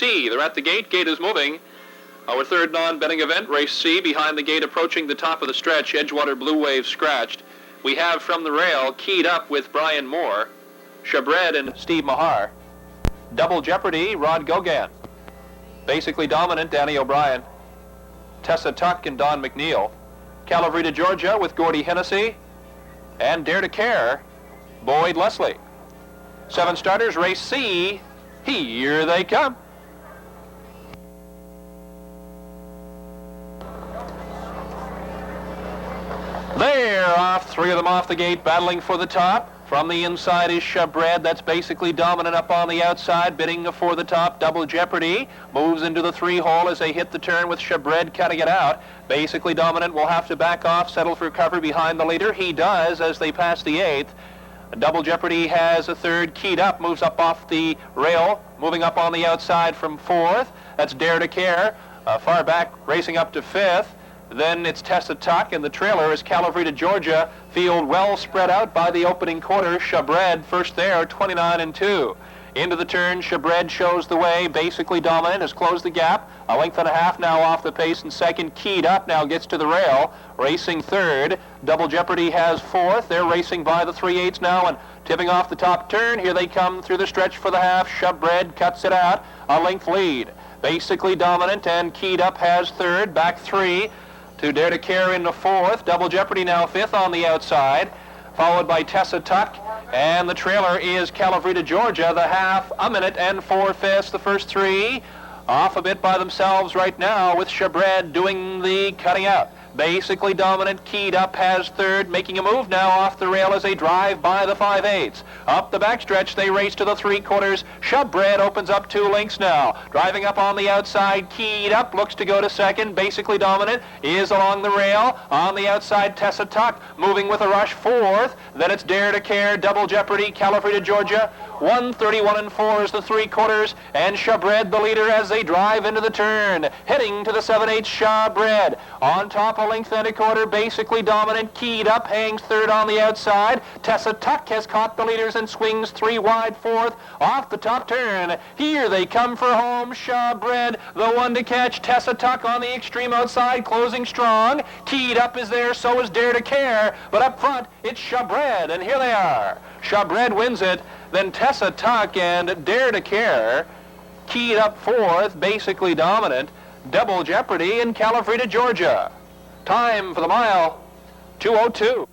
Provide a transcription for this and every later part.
C. They're at the gate. Gate is moving. Our third non-betting event, race C, behind the gate, approaching the top of the stretch. Edgewater Blue Wave scratched. We have from the rail, keyed up with Brian Moore, Chabred and Steve Mahar. Double Jeopardy, Rod Gogan. Basically Dominant, Danny O'Brien. Tessa Tuck and Don McNeil. Calavrita, Georgia with Gordy Hennessy. And Dare to Care, Boyd Leslie. 7 starters, race C. Here they come. They're off, 3 of them off the gate, battling for the top. From the inside is Chabred. That's basically Dominant up on the outside, bidding for the top. Double Jeopardy moves into the 3-hole as they hit the turn with Chabred cutting it out. Basically Dominant will have to back off, settle for cover behind the leader. He does as they pass the 8th. Double Jeopardy has a 3rd, keyed up, moves up off the rail, moving up on the outside from 4th. That's Dare to Care, far back, racing up to 5th. Then it's Tessa Tuck, and the trailer is Calavrita, Georgia. Field well spread out by the opening quarter. Chabred first there, 29-2. Into the turn, Chabred shows the way. Basically Dominant has closed the gap. A length and a half now off the pace in second. Keyed up now gets to the rail, racing 3rd. Double Jeopardy has 4th. They're racing by the 3/8 now and tipping off the top turn. Here they come through the stretch for the half. Chabred cuts it out, a length lead. Basically Dominant and Keyed Up has 3rd, back 3. To Dare to Care in the 4th. Double Jeopardy now 5th on the outside, followed by Tessa Tuck. And the trailer is Calavrita, Georgia. The half, 1 minute and 4/5. The first 3 off a bit by themselves right now with Chabred doing the cutting out. Basically Dominant, Keyed Up has 3rd, making a move now off the rail as they drive by the 5/8. Up the backstretch, they race to the 3/4. Chabred opens up 2 lengths now. Driving up on the outside, Keyed Up looks to go to second. Basically Dominant is along the rail. On the outside, Tessa Tuck moving with a rush 4th. Then it's Dare to Care, Double Jeopardy, Calavrita, Georgia. 1:31-4 is the 3/4, and Chabred the leader as they drive into the turn. Heading to the 7/8, Chabred. On top, a length and a quarter, basically Dominant. Keyed Up hangs 3rd on the outside. Tessa Tuck has caught the leaders and swings 3 wide 4th off the top turn. Here they come for home. Chabred, the one to catch. Tessa Tuck on the extreme outside, closing strong. Keyed Up is there, so is Dare to Care. But up front, it's Chabred, and here they are. Chabred wins it. Then Tessa Tuck and Dare to Care. Keyed Up 4th, basically Dominant. Double Jeopardy in Calavrita, Georgia. Time for the mile, 2:02.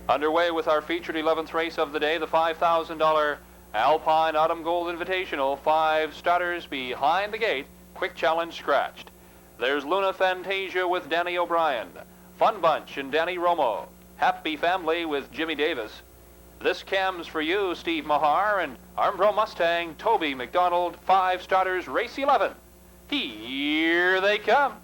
Underway with our featured 11th race of the day, the $5,000 Alpine Autumn Gold Invitational. 5 starters behind the gate. Quick challenge scratched. There's Luna Fantasia with Danny O'Brien. Fun Bunch and Danny Romo. Happy Family with Jimmy Davis. This cam's for you, Steve Mahar, and Armbro Mustang, Toby McDonald. 5 starters, race 11. Here they come.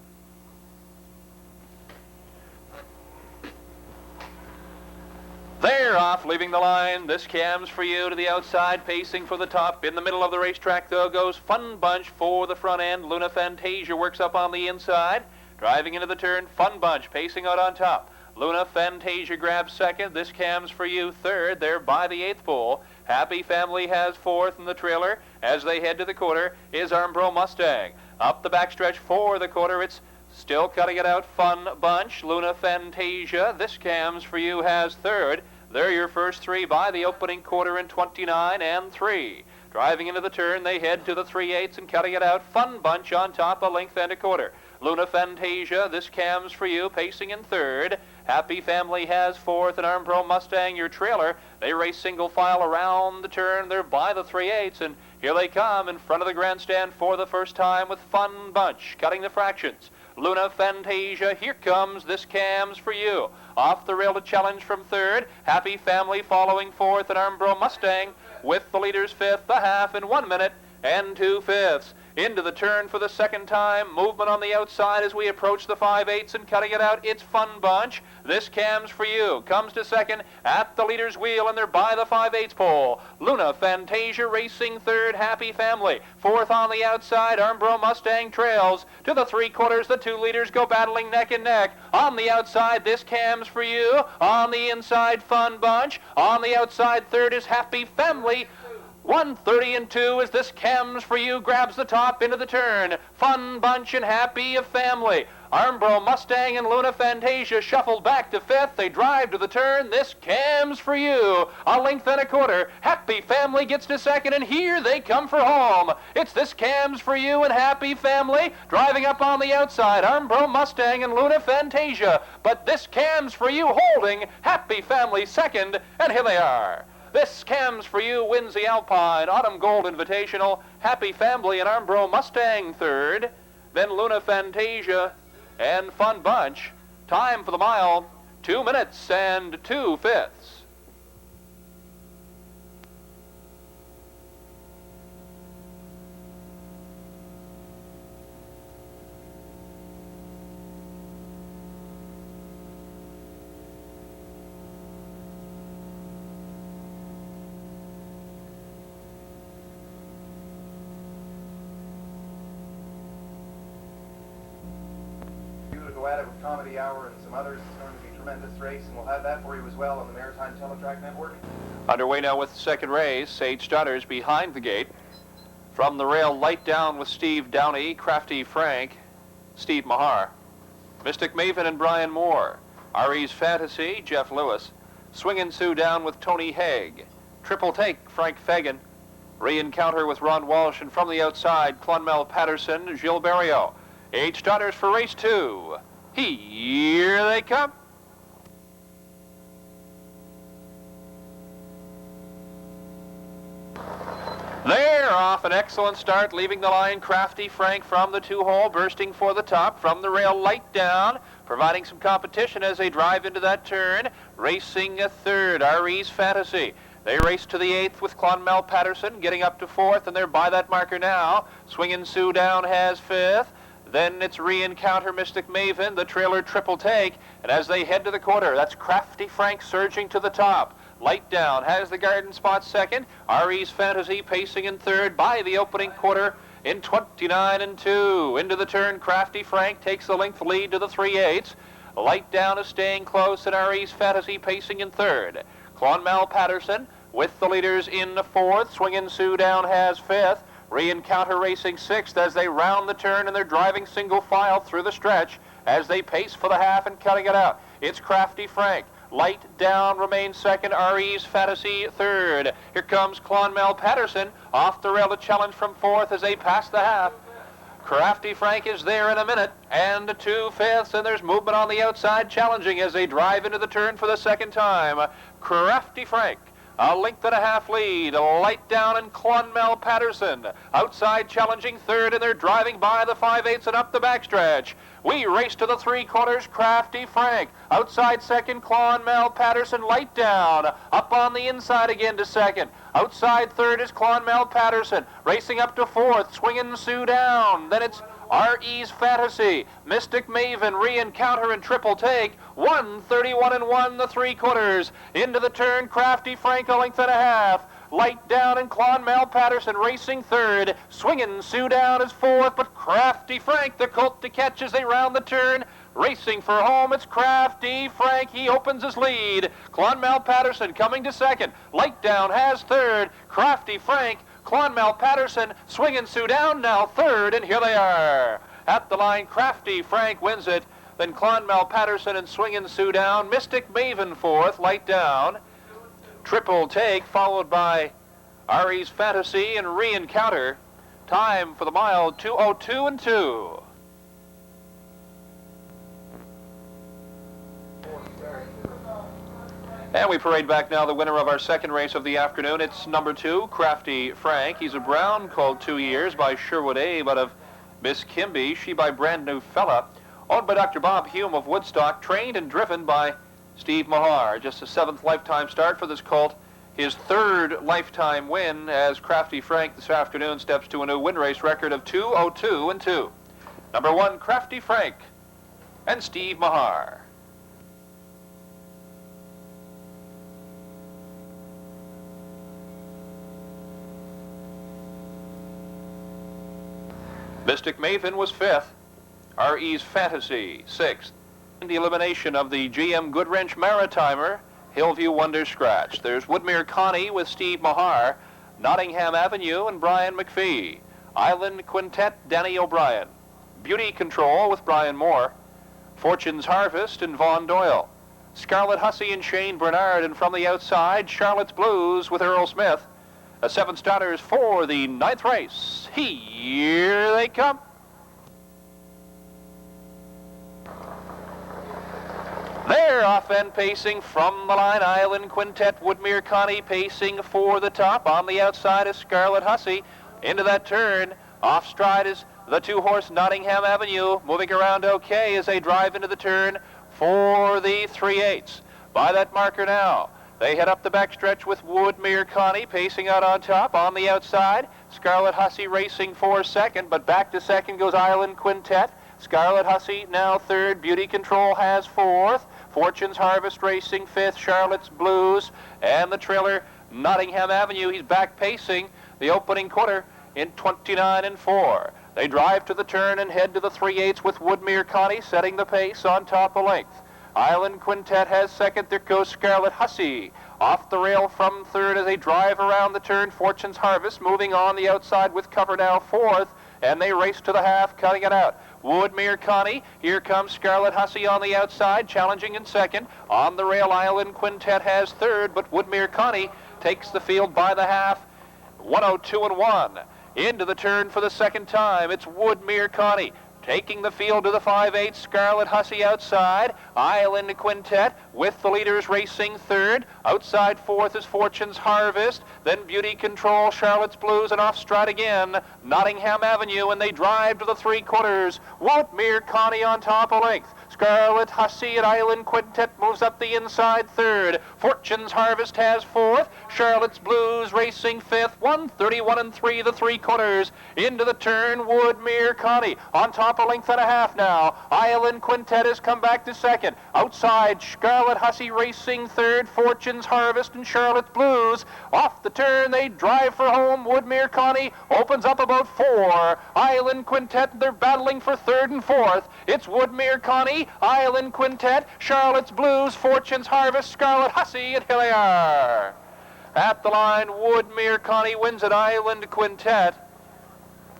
They're off, leaving the line. This cam's for you to the outside, pacing for the top. In the middle of the racetrack, though, goes Fun Bunch for the front end. Luna Fantasia works up on the inside. Driving into the turn, Fun Bunch pacing out on top. Luna Fantasia grabs 2nd. This cam's for you 3rd. They're by the 8th pole. Happy Family has 4th in the trailer. As they head to the quarter is Armbro Mustang. Up the backstretch for the quarter, it's still cutting it out, Fun Bunch. Luna Fantasia, this cam's for you, has 3rd. They're your first 3 by the opening quarter in 29-3. Driving into the turn, they head to the 3/8 and cutting it out, Fun Bunch on top, a length and a quarter. Luna Fantasia, this cam's for you, pacing in 3rd. Happy Family has 4th, and Armbro Mustang, your trailer. They race single file around the turn. They're by the 3/8, and here they come in front of the grandstand for the first time with Fun Bunch, cutting the fractions. Luna Fantasia, here comes, this cam's for you. Off the rail to challenge from 3rd. Happy Family following 4th, and Armbro Mustang with the leaders 5th, the half in 1 minute and 2/5. into the turn for the second time. Movement on the outside as we approach the 5/8 and cutting it out. It's Fun Bunch. This Cam's for You comes to second at the leader's wheel, and they're by the 5/8 pole. Luna Fantasia racing third. Happy Family fourth on the outside. Armbro Mustang trails to the 3/4. The 2 leaders go battling neck and neck. On the outside, This Cam's for You. On the inside, Fun Bunch. On the outside, third is Happy Family. 1:30 and 2 as This Cam's for You grabs the top into the turn. Fun Bunch and Happy Family. Armbro Mustang and Luna Fantasia shuffled back to 5th. They drive to the turn. This Cam's for You. A length and a quarter. Happy Family gets to 2nd, and here they come for home. It's This Cam's for You and Happy Family driving up on the outside. Armbro Mustang and Luna Fantasia. But This Cam's for You holding Happy Family 2nd, and here they are. This Cam's for You wins the Alpine Autumn Gold Invitational. Happy Family and Armbro Mustang 3rd. Then Luna Fantasia and Fun Bunch. Time for the mile, 2 minutes and 2/5. Go at it with Comedy Hour and some others. It's going to be a tremendous race, and we'll have that for you as well on the Maritime Teletrack Network. Underway now with the second race. Sage Stutters behind the gate. From the rail, Light Down with Steve Downey, Crafty Frank, Steve Mahar. Mystic Maven and Brian Moore. RE's Fantasy, Jeff Lewis. Swingin' Sue Down with Tony Haig. Triple Take, Frank Fagan. Re-Encounter with Ron Walsh, and from the outside, Clonmel Patterson, Gilles Barrio. 8 starters for race 2. Here they come. They're off. An excellent start, leaving the line. Crafty Frank from the 2-hole, bursting for the top. From the rail, Light Down, providing some competition as they drive into that turn. Racing a 3rd, RE's Fantasy. They race to the 8th with Clonmel Patterson, getting up to 4th, and they're by that marker now. Swingin' Sue Down has 5th. Then it's Re-Encounter, Mystic Maven, the trailer Triple Take. And as they head to the quarter, that's Crafty Frank surging to the top. Light Down has the garden spot 2nd. RE's Fantasy pacing in 3rd by the opening quarter in 29 and 2. Into the turn, Crafty Frank takes the length lead to the 3/8. Light Down is staying close, and RE's Fantasy pacing in 3rd. Clonmel Patterson with the leaders in the 4th. Swingin' Sue Down has 5th. Re-Encounter racing 6th as they round the turn, and they're driving single file through the stretch as they pace for the half and cutting it out. It's Crafty Frank. Light Down remains 2nd. RE's Fantasy 3rd. Here comes Clonmel Patterson off the rail to challenge from 4th as they pass the half. Crafty Frank is there in a minute and 2/5, and there's movement on the outside challenging as they drive into the turn for the second time. Crafty Frank, a length and a half lead. Light Down and Clonmel Patterson outside challenging 3rd, and they're driving by the 5/8 and up the backstretch. We race to the 3/4. Crafty Frank outside 2nd. Clonmel Patterson. Light Down up on the inside again to 2nd. Outside 3rd is Clonmel Patterson racing up to 4th. Swingin' Sue Down. Then it's RE's Fantasy, Mystic Maven, Re-Encounter, and Triple Take. 1:31 and 1, the 3/4. Into the turn, Crafty Frank, a length and a half. Light Down and Clonmel Patterson racing 3rd. Swingin' Sue Down is 4th, but Crafty Frank, the colt to catch as they round the turn. Racing for home, it's Crafty Frank. He opens his lead. Clonmel Patterson coming to 2nd. Light Down has 3rd. Crafty Frank, Clonmel Patterson, Swingin' Sue Down now 3rd, and here they are. At the line, Crafty Frank wins it. Then Clonmel Patterson and Swingin' Sue Down. Mystic Maven 4th, Light Down. Triple Take, followed by RE's Fantasy and Re-Encounter. Time for the mile, 2:02 and 2. And we parade back now the winner of our second race of the afternoon. It's number 2, Crafty Frank. He's a brown colt, 2 years, by Sherwood Abe out of Miss Kimby. She by Brand New Fella. Owned by Dr. Bob Hume of Woodstock. Trained and driven by Steve Mahar. Just a 7th lifetime start for this colt his third lifetime win as Crafty Frank this afternoon steps to a new win race record of 2:02-2. Number 1, Crafty Frank and Steve Mahar. Mystic Maven was 5th. R.E.'s Fantasy, 6th. In the elimination of the GM Goodwrench Maritimer, Hillview Wonder Scratch. There's Woodmere Connie with Steve Mahar, Nottingham Avenue and Brian McPhee. Island Quintet, Danny O'Brien. Beauty Control with Brian Moore. Fortune's Harvest and Vaughn Doyle. Scarlet Hussey and Shane Bernard, and from the outside, Charlotte's Blues with Earl Smith. 7 starters for the 9th race. Here they come. They're off and pacing from the line. Island Quintet, Woodmere Connie pacing for the top. On the outside is Scarlet Hussey. Into that turn. Off stride is the 2-horse Nottingham Avenue. Moving around okay as they drive into the turn for the 3/8. By that marker now. They head up the backstretch with Woodmere Connie pacing out on top. On the outside, Scarlet Hussey racing for second, but back to second goes Island Quintet. Scarlet Hussey now 3rd. Beauty Control has 4th. Fortune's Harvest racing 5th. Charlotte's Blues and the trailer Nottingham Avenue. He's back pacing the opening quarter in 29-4. They drive to the turn and head to the 3/8 with Woodmere Connie setting the pace on top of length. Island Quintet has 2nd. There goes Scarlet Hussey. Off the rail from 3rd as they drive around the turn. Fortune's Harvest moving on the outside with cover now 4th. And they race to the half, cutting it out. Woodmere Connie. Here comes Scarlet Hussey on the outside, challenging in 2nd. On the rail, Island Quintet has 3rd, but Woodmere Connie takes the field by the half. 1:02-1. Into the turn for the 2nd time. It's Woodmere Connie. Taking the field to the 5/8, Scarlet Hussey outside. Island Quintet with the leaders racing 3rd. Outside 4th is Fortune's Harvest. Then Beauty Control, Charlotte's Blues, and off stride again, Nottingham Avenue, and they drive to the 3/4. Woodmere Connie on top of length. Scarlet Hussey and Island Quintet moves up the inside 3rd. Fortune's Harvest has 4th. Charlotte's Blues racing 5th. 1:31-3, the 3/4. Into the turn, Woodmere Connie on top of length and a half now. Island Quintet has come back to 2nd. Outside, Scarlet Hussey racing 3rd. Fortune's Harvest and Charlotte's Blues. Off the turn, they drive for home. Woodmere Connie opens up about 4. Island Quintet, they're battling for 3rd and 4th. It's Woodmere Connie, Island Quintet, Charlotte's Blues, Fortune's Harvest, Scarlet Hussey, and here they are. At the line, Woodmere Connie wins at Island Quintet.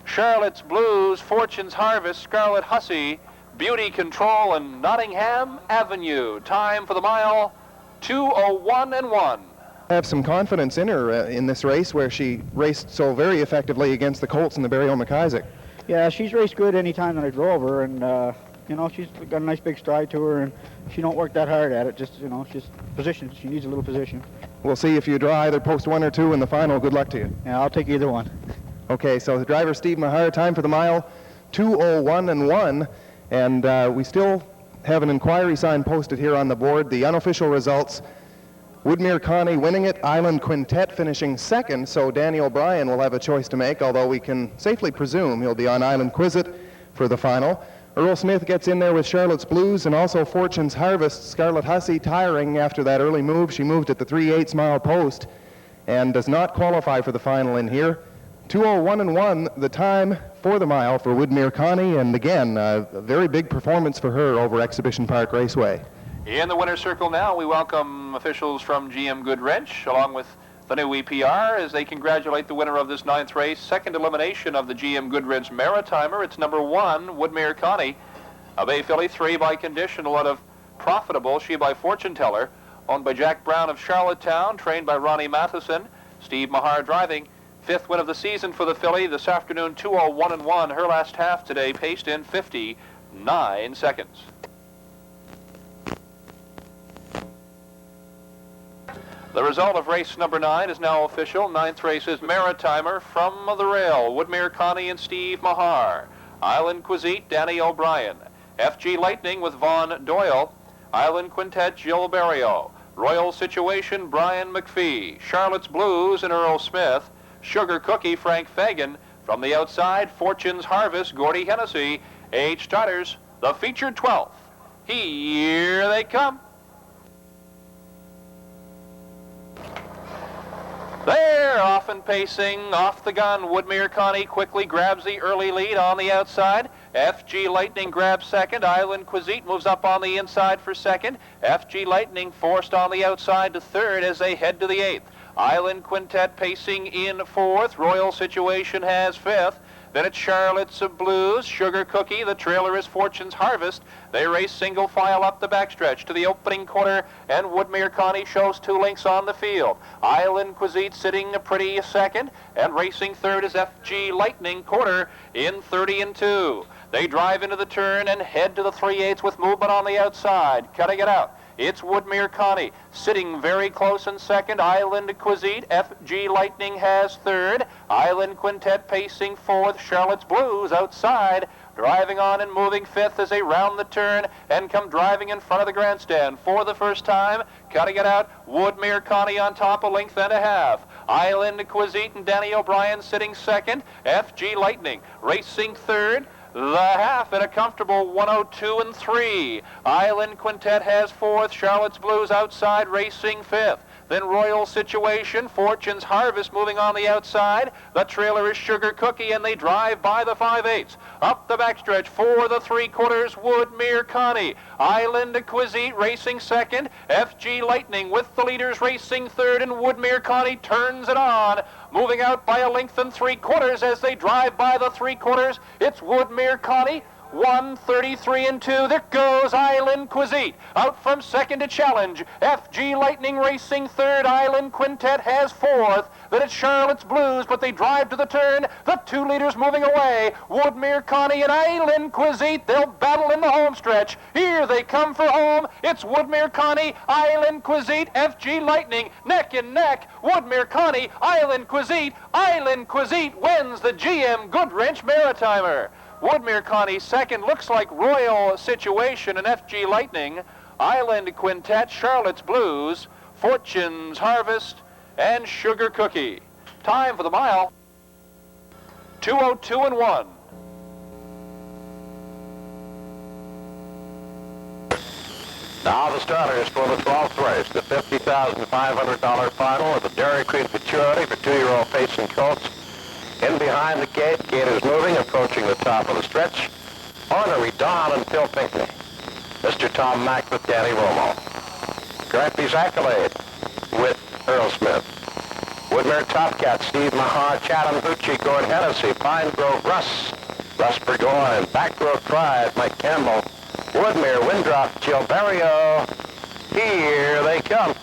Charlotte's Blues, Fortune's Harvest, Scarlet Hussey, Beauty Control, and Nottingham Avenue. Time for the mile, 2:01-1. I have some confidence in her in this race where she raced so very effectively against the Colts and the Barry McIsaac. Yeah, she's raced good any time that I drove her, and you know, she's got a nice big stride to her, and she don't work that hard at it. Just, you know, just position. She needs a little position. We'll see if you draw either post 1 or 2 in the final. Good luck to you. Yeah, I'll take either one. Okay, so the driver Steve Mahar, time for the mile, 2:01-1, and we still have an inquiry sign posted here on the board. The unofficial results: Woodmere Connie winning it, Island Quintet finishing 2nd, so Danny O'Brien will have a choice to make, although we can safely presume he'll be on Island Quizet for the final. Earl Smith gets in there with Charlotte's Blues and also Fortune's Harvest. Scarlet Hussey tiring after that early move. She moved at the 3/8 mile post and does not qualify for the final in here. 2:01-1, the time for the mile for Woodmere Connie, and again, a very big performance for her over Exhibition Park Raceway. In the winner's circle now, we welcome officials from GM Goodwrench, along with the new EPR, as they congratulate the winner of this 9th race, 2nd elimination of the GM Goodwrench Maritimer. It's number 1, Woodmere Connie. A Bay Filly, 3 by Conditional out of Profitable, she by Fortune Teller, owned by Jack Brown of Charlottetown, trained by Ronnie Matheson. Steve Mahar driving. 5th win of the season for the filly this afternoon, 2:01-1. Her last half today paced in 59 seconds. The result of race number 9 is now official. 9th race is Maritimer from the rail. Woodmere Connie and Steve Mahar. Island Quizet, Danny O'Brien. FG Lightning with Vaughn Doyle. Island Quintet, Jill Barrio. Royal Situation, Brian McPhee. Charlotte's Blues and Earl Smith. Sugar Cookie, Frank Fagan. From the outside, Fortune's Harvest, Gordy Hennessy. 8 starters, the featured 12th. Here they come. They're off and pacing, off the gun. Woodmere Connie quickly grabs the early lead on the outside. FG Lightning grabs second. Island Quizite moves up on the inside for second. FG Lightning forced on the outside to third as they head to the 8th. Island Quintet pacing in 4th. Royal Situation has 5th. Then it's Charlotte's Blues, Sugar Cookie. The trailer is Fortune's Harvest. They race single file up the backstretch to the opening corner, and Woodmere Connie shows 2 lengths on the field. Island Quizite sitting a pretty second, and racing third is FG Lightning, quarter in 30 and 2. They drive into the turn and head to the 3/8 with movement on the outside, cutting it out. It's Woodmere Connie sitting very close in second. Island Quizite, FG Lightning has third. Island Quintet pacing 4th. Charlotte's Blues outside, driving on and moving 5th as they round the turn and come driving in front of the grandstand for the first time. Cutting it out, Woodmere Connie on top, a length and a half. Island Quizite and Danny O'Brien sitting second. FG Lightning racing third. The half in a comfortable 102 and 3. Island Quintet has 4th. Charlotte's Blues outside, racing 5th. Then Royal Situation, Fortune's Harvest moving on the outside. The trailer is Sugar Cookie, and they drive by the 5/8. Up the backstretch for the 3/4, Woodmere Connie. Island Quizite racing second. FG Lightning with the leaders racing third, and Woodmere Connie turns it on. Moving out by a length and 3/4 as they drive by the 3/4. It's Woodmere Connie. 1:33 and 2. There goes Island Quizite out from second to challenge. FG Lightning racing third. Island Quintet has 4th. Then it's Charlotte's Blues, but they drive to the turn. The 2 leaders moving away. Woodmere Connie and Island Quizite. They'll battle in the home stretch. Here they come for home. It's Woodmere Connie, Island Quizite, FG Lightning, neck and neck. Woodmere Connie, Island Quizite. Island Quizite wins the GM Goodwrench Maritimer. Woodmere Connie second, looks like Royal Situation and FG Lightning. Island Quintet, Charlotte's Blues, Fortune's Harvest, and Sugar Cookie. Time for the mile, 2:02 and 1. Now the starters for the 12th race, the $50,500 final of the Dairy Queen Futurity for 2-year-old pacing colts. In behind the gate is moving, approaching the top of the stretch. Ornery Dawn and Phil Pinckney. Mr. Tom Mack with Danny Romo. Grampy's Accolade with Earl Smith. Woodmere Topcat, Steve Mahar, Chatham Hoochie, Gord Hennessy, Pine Grove Russ, Russ Burgoyne, Back Road Pride, Mike Campbell, Woodmere, Windrop, Jill Barrio. Here they come.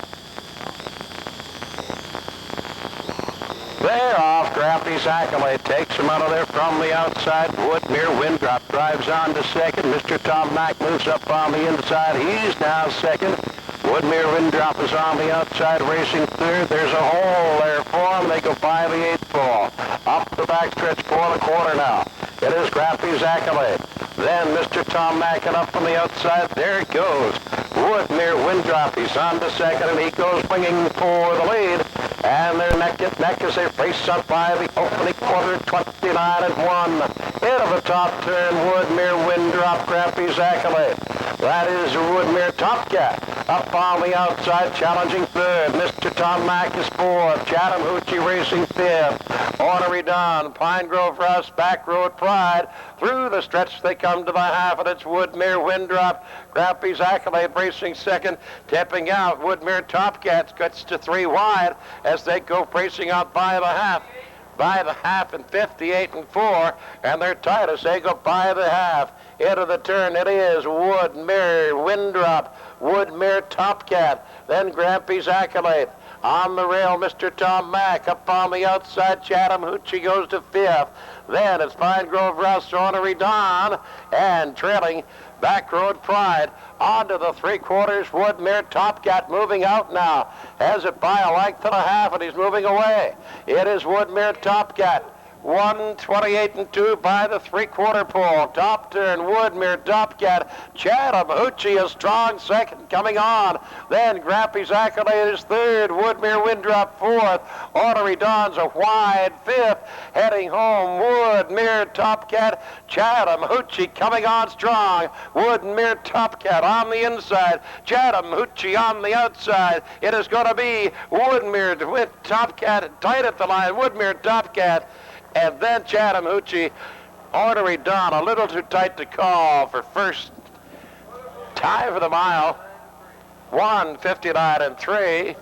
They're off. Grampy's Accolade takes him out of there from the outside. Woodmere Windrop drives on to second. Mr. Tom Mack moves up on the inside. He's now second. Woodmere Windrop is on the outside, racing third. There's a hole there for him. They go by the 8th pole. Up the backstretch for the quarter now. It is Grampy's Accolade. Then Mr. Tom Mack and up from the outside. There it goes. Woodmere Windrop. He's on to second, and he goes swinging for the lead. And they're neck and neck as they race up by the opening quarter, 29 and 1. Into the top turn, Woodmere Windrop, Grampy's Accolade. That is Woodmere Topcat. Up on the outside, challenging third. Mr. Tom Mack is 4th. Chatham Hoochie racing 5th. Ornery Dawn, Pine Grove Russ, Back Road Pride. Through the stretch they come to the half, and it's Woodmere Windrop. Grampy's Accolade racing 2nd. Tipping out, Woodmere Topcat cuts to 3 wide as they go racing out by the half. By the half in 58 and 4, and they're tight as they go by the half. Into the turn it is Woodmere Windrop, Woodmere Topcat, then Grampy's Accolade. On the rail, Mr. Tom Mack. Up on the outside, Chatham Hoochie goes to 5th. Then it's Pine Grove Russ, Ornery Dawn, and trailing Back Road Pride. Onto the 3/4, Woodmere Topcat moving out now. Has it by a length and a half, and he's moving away. It is Woodmere Topcat. 1:28 and 2 by the three-quarter pole. Top turn, Woodmere, Topcat, Chatham, Hoochie a strong second coming on. Then Grampy's Accolade is third, Woodmere Windrop fourth, Ornery Dawn's a wide fifth. Heading home, Woodmere, Topcat, Chatham, Hoochie coming on strong. Woodmere, Topcat on the inside, Chatham, Hoochie on the outside. It is going to be Woodmere with Topcat tight at the line, Woodmere, Topcat. And then Chatham, Hoochie, Ornery Dawn, a little too tight to call for first. Time for the mile, 1:59 and 3.